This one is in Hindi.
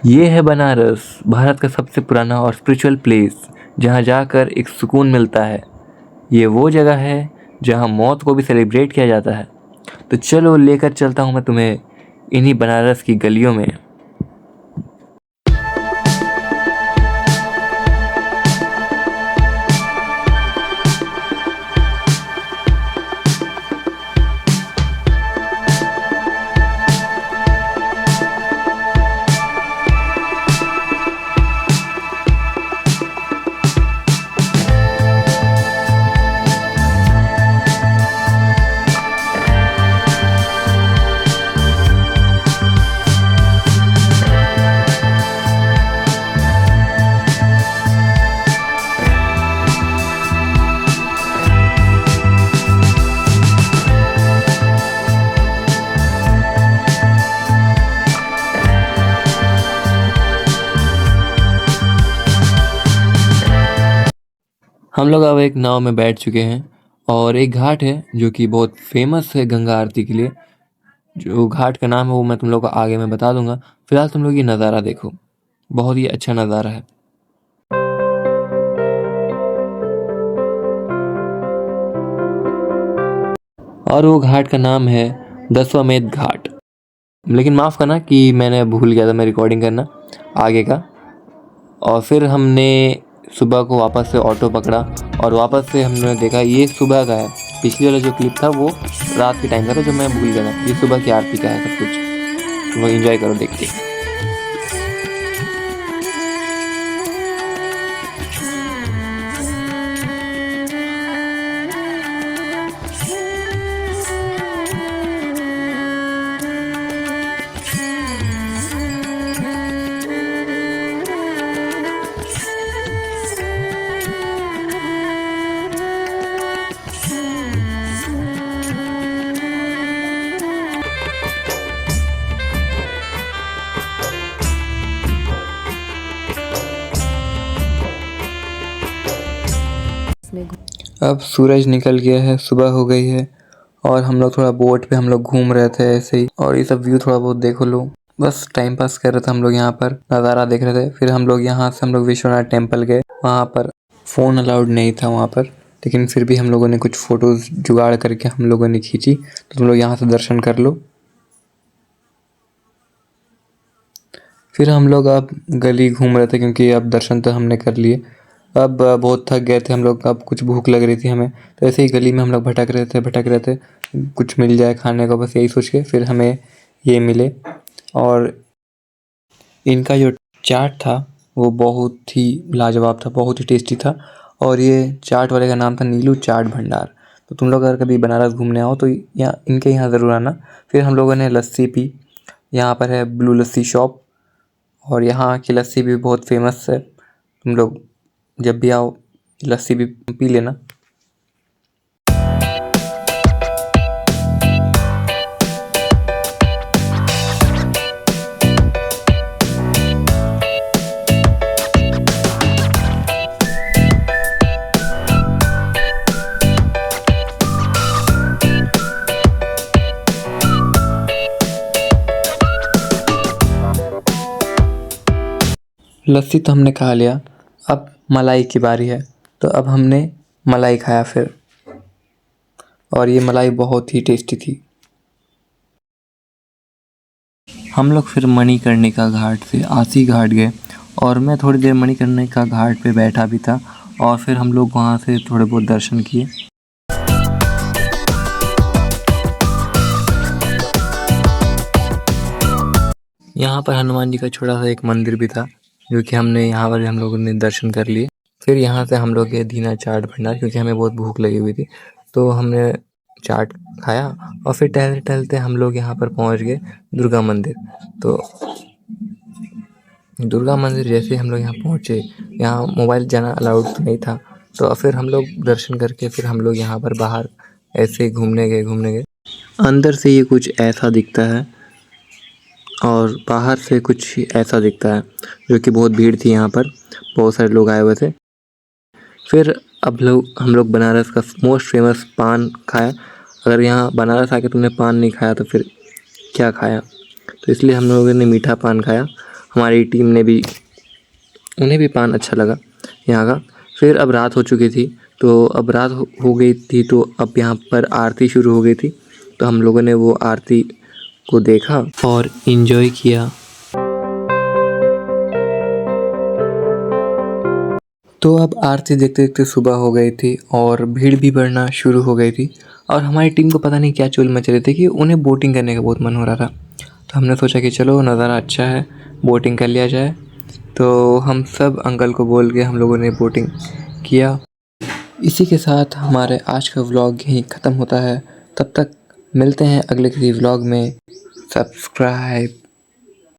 ये है बनारस, भारत का सबसे पुराना और स्पिरिचुअल प्लेस, जहाँ जाकर एक सुकून मिलता है। ये वो जगह है जहाँ मौत को भी सेलिब्रेट किया जाता है। तो चलो लेकर चलता हूँ मैं तुम्हें इन्हीं बनारस की गलियों में। हम लोग अब एक नाव में बैठ चुके हैं और एक घाट है जो कि बहुत फेमस है गंगा आरती के लिए। जो घाट का नाम है वो मैं तुम लोग को आगे में बता दूंगा। फिलहाल तुम लोग ये नज़ारा देखो, बहुत ही अच्छा नज़ारा है। और वो घाट का नाम है दशाश्वमेध घाट। लेकिन माफ़ करना कि मैंने भूल गया था मैं रिकॉर्डिंग करना आगे का। और फिर हमने सुबह को वापस से ऑटो पकड़ा और वापस से हमने देखा ये सुबह का है। पिछले वाला जो क्लिप था वो रात के टाइम का था जो मैं भूल गया था। ये सुबह की आरती का है सब कुछ, तो एंजॉय करो देख के। अब सूरज निकल गया है, सुबह हो गई है और हम लोग थोड़ा बोट पे हम लोग घूम रहे थे ऐसे ही। और ये सब व्यू थोड़ा बहुत देखो लो, बस टाइम पास कर रहे थे हम लोग, यहाँ पर नज़ारा देख रहे थे। फिर हम लोग यहाँ से हम लोग विश्वनाथ टेम्पल गए। वहाँ पर फ़ोन अलाउड नहीं था वहाँ पर, लेकिन फिर भी हम लोगों ने कुछ फ़ोटोज़ जुगाड़ करके हम लोगों ने खींची। तो तुम लोग यहाँ से दर्शन कर लो। फिर हम लोग अब गली घूम रहे थे क्योंकि अब दर्शन तो हमने कर लिए। अब बहुत थक गए थे हम लोग, अब कुछ भूख लग रही थी हमें। तो ऐसे ही गली में हम लोग भटक रहे थे कुछ मिल जाए खाने को, बस यही सोच के। फिर हमें ये मिले और इनका जो चाट था वो बहुत ही लाजवाब था, बहुत ही टेस्टी था। और ये चाट वाले का नाम था नीलू चाट भंडार। तो तुम लोग अगर कभी बनारस घूमने आओ तो यहाँ इनके यहाँ ज़रूर आना। फिर हम लोगों ने लस्सी पी। यहाँ पर है ब्लू लस्सी शॉप और यहाँ की लस्सी भी बहुत फेमस है। तुम लोग जब भी आओ लस्सी भी पी लेना। लस्सी तो हमने खा लिया, अब मलाई की बारी है। तो अब हमने मलाई खाया फिर, और ये मलाई बहुत ही टेस्टी थी। हम लोग फिर मणिकर्णिका घाट से आसी घाट गए और मैं थोड़ी देर मणिकर्णिका घाट पे बैठा भी था। और फिर हम लोग वहाँ से थोड़े बहुत दर्शन किए। यहाँ पर हनुमान जी का छोटा सा एक मंदिर भी था जो कि हमने यहाँ पर हम लोगों ने दर्शन कर लिए। फिर यहाँ से हम लोग गए दीना चाट भंडार क्योंकि हमें बहुत भूख लगी हुई थी, तो हमने चाट खाया। और फिर टहलते टहलते हम लोग यहाँ पर पहुँच गए दुर्गा मंदिर। तो दुर्गा मंदिर जैसे हम लोग यहाँ पहुँचे, यहाँ मोबाइल जाना अलाउड तो नहीं था। तो फिर हम लोग दर्शन करके फिर हम लोग यहाँ पर बाहर ऐसे घूमने गए। अंदर से ये कुछ ऐसा दिखता है और बाहर से कुछ ऐसा दिखता है, जो कि बहुत भीड़ थी यहाँ पर, बहुत सारे लोग आए हुए थे। फिर अब हम लोग बनारस का मोस्ट फेमस पान खाया। अगर यहाँ बनारस आके तुमने पान नहीं खाया तो फिर क्या खाया। तो इसलिए हम लोगों ने मीठा पान खाया। हमारी टीम ने भी, उन्हें भी पान अच्छा लगा यहाँ का। फिर अब रात हो चुकी थी, तो अब रात हो गई थी, तो अब यहाँ पर आरती शुरू हो गई थी। तो हम लोगों ने वो आरती को देखा और इन्जॉय किया। तो अब आरती देखते देखते सुबह हो गई थी और भीड़ भी बढ़ना शुरू हो गई थी। और हमारी टीम को पता नहीं क्या चुल मच रही थी कि उन्हें बोटिंग करने का बहुत मन हो रहा था। तो हमने सोचा कि चलो नज़ारा अच्छा है, बोटिंग कर लिया जाए। तो हम सब अंकल को बोल के हम लोगों ने बोटिंग किया। इसी के साथ हमारे आज का व्लॉग यहीं ख़त्म होता है। तब तक मिलते हैं अगले किसी व्लॉग में। सब्सक्राइब।